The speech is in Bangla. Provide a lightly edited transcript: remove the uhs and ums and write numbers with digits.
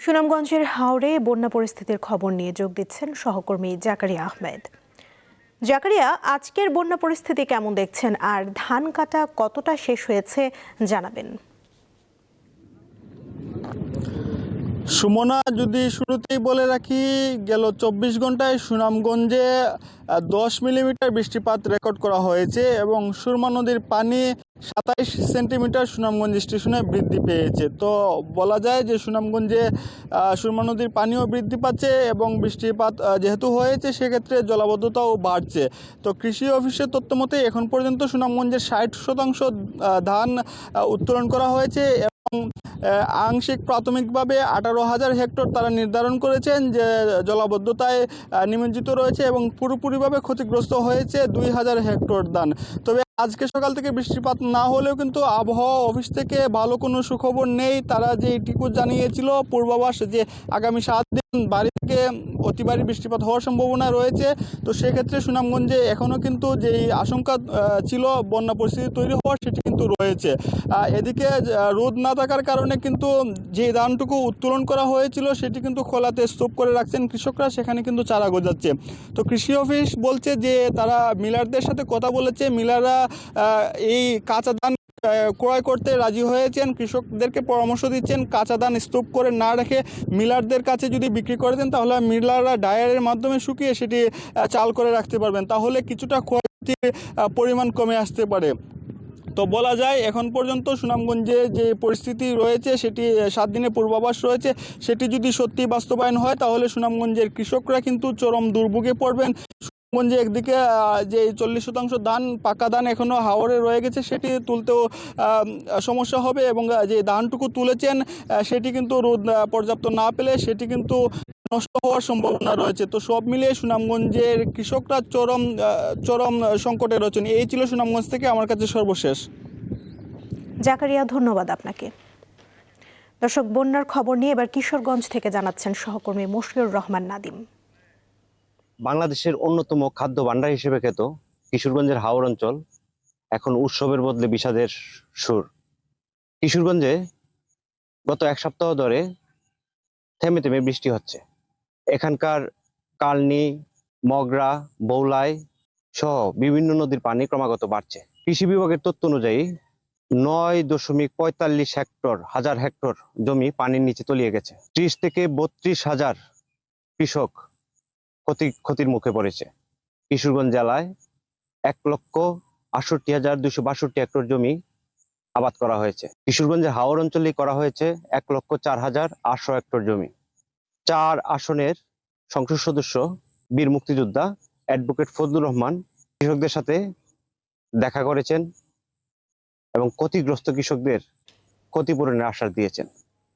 সুনামগঞ্জের হাওরে বন্যা পরিস্থিতির খবর নিয়ে যোগ দিচ্ছেন সহকর্মী জাকারিয়া আহমেদ। জাকারিয়া, আজকের বন্যা পরিস্থিতি কেমন দেখছেন আর ধান কাটা কতটা শেষ হয়েছে জানাবেন। সুমনা, যদি শুরুতেই বলে রাখি, গেল 24 ঘন্টায় সুনামগঞ্জে 10 মিলিমিটার বৃষ্টিপাত রেকর্ড করা হয়েছে এবং সুরমা নদীর পানি 27 সেন্টিমিটার সুনামগঞ্জ স্টেশনে বৃদ্ধি পেয়েছে। তো বলা যায় যে সুনামগঞ্জে সুরমা নদীর পানিও বৃদ্ধি পাচ্ছে এবং বৃষ্টিপাত যেহেতু হয়েছে সেক্ষেত্রে জলাবদ্ধতাও বাড়ছে। তো কৃষি অফিসের তথ্য মতে এখন পর্যন্ত সুনামগঞ্জের 60% ধান উত্তোলন করা হয়েছে এবং আংশিক প্রাথমিকভাবে 18,000 হেক্টর তারা নির্ধারণ করেছেন যে জলাবদ্ধতায় নিমজ্জিত রয়েছে এবং পুরোপুরিভাবে ক্ষতিগ্রস্ত হয়েছে 2,000 হেক্টর ধান। তবে আজকে সকাল থেকে বৃষ্টিপাত না হলেও কিন্তু আবহাওয়া অফিস থেকে ভালো কোনো সুখবর নেই। তারা যে এইটুকু জানিয়েছিল পূর্বাভাস যে আগামী 7 দিন ভারী থেকে অতি ভারী বৃষ্টিপাত হওয়ার সম্ভাবনা রয়েছে। তো সেক্ষেত্রে সুনামগঞ্জে এখনও কিন্তু যেই আশঙ্কা ছিল বন্যা পরিস্থিতি তৈরি হওয়ার সেটি কিন্তু রয়েছে। এদিকে রোদ না থাকার কারণে কিন্তু যে ধানটুকু উত্তোলন করা হয়েছিল সেটি কিন্তু খোলাতে স্তূপ করে রাখছেন কৃষকরা, সেখানে কিন্তু চারা গজাচ্ছে। তো কৃষি অফিস বলছে যে তারা মিলারদের সাথে কথা বলেছে, মিলাররা এই কাঁচা ধান ক্রয় করতে রাজি হয়েছেন। কৃষকদেরকে পরামর্শ দিচ্ছেন কাঁচা ধান স্তূপ করে না রেখে মিলারদের কাছে যদি বিক্রি করে দেন তাহলে মিলাররা ডায়ারের মাধ্যমে শুকিয়ে সেটি চাল করে রাখতে পারবেন, তাহলে কিছুটা ক্ষয়ক্ষতির পরিমাণ কমে আসতে পারে। তো বলা যায় এখন পর্যন্ত সুনামগঞ্জে যে পরিস্থিতি রয়েছে সেটি 7 দিনের পূর্বাভাস রয়েছে, সেটি যদি সত্যি বাস্তবায়ন হয় তাহলে সুনামগঞ্জের কৃষকরা কিন্তু চরম দুর্ভোগে পড়বেন। সুনামগঞ্জে একদিকে যে 40% ধান পাকা ধান এখনও হাওরে রয়ে গেছে সেটি তুলতেও সমস্যা হবে এবং যে ধানটুকু তুলেছেন সেটি কিন্তু রোদ পর্যাপ্ত না পেলে সেটি কিন্তু নষ্ট হওয়ার সম্ভাবনা রয়েছে। তো সব মিলিয়ে সুনামগঞ্জের কৃষকরা চরম সংকটে রয়েছেন। এই ছিল সুনামগঞ্জ থেকে আমার কাছে সর্বশেষ। জাকারিয়া, ধন্যবাদ আপনাকে। দর্শক, বন্যার খবর নিয়ে এবার কিশোরগঞ্জ থেকে জানাচ্ছেন সহকর্মী মশিউর রহমান নাদিম। বাংলাদেশের অন্যতম খাদ্য ভাণ্ডার হিসেবে খ্যাত কিশোরগঞ্জের হাওর অঞ্চল এখন উৎসবের বদলে বিষাদের সুর। কিশোরগঞ্জে গত এক সপ্তাহ ধরে থেমে থেমে বৃষ্টি হচ্ছে। এখানকার কালনি, মগরা, বৌলাই সহ বিভিন্ন নদীর পানি ক্রমাগত বাড়ছে। কৃষি বিভাগের তথ্য অনুযায়ী 9.45 হাজার হেক্টর জমি পানির নিচে তলিয়ে গেছে। 30 থেকে 32 হাজার কৃষক ক্ষতির মুখে পড়েছে। কিশোরগঞ্জ জেলায় 1,68,262 হেক্টর জমি আবাদ করা হয়েছে। কিশোরগঞ্জের হাওর অঞ্চলে করা হয়েছে 1,04,800 হেক্টর জমি। 4 আসনের সংসদ সদস্য বীর মুক্তিযোদ্ধা অ্যাডভোকেট ফজলুর রহমান কৃষকদের সাথে দেখা করেছেন এবং ক্ষতিগ্রস্ত কৃষকদের ক্ষতিপূরণের আশ্বাস দিয়েছেন।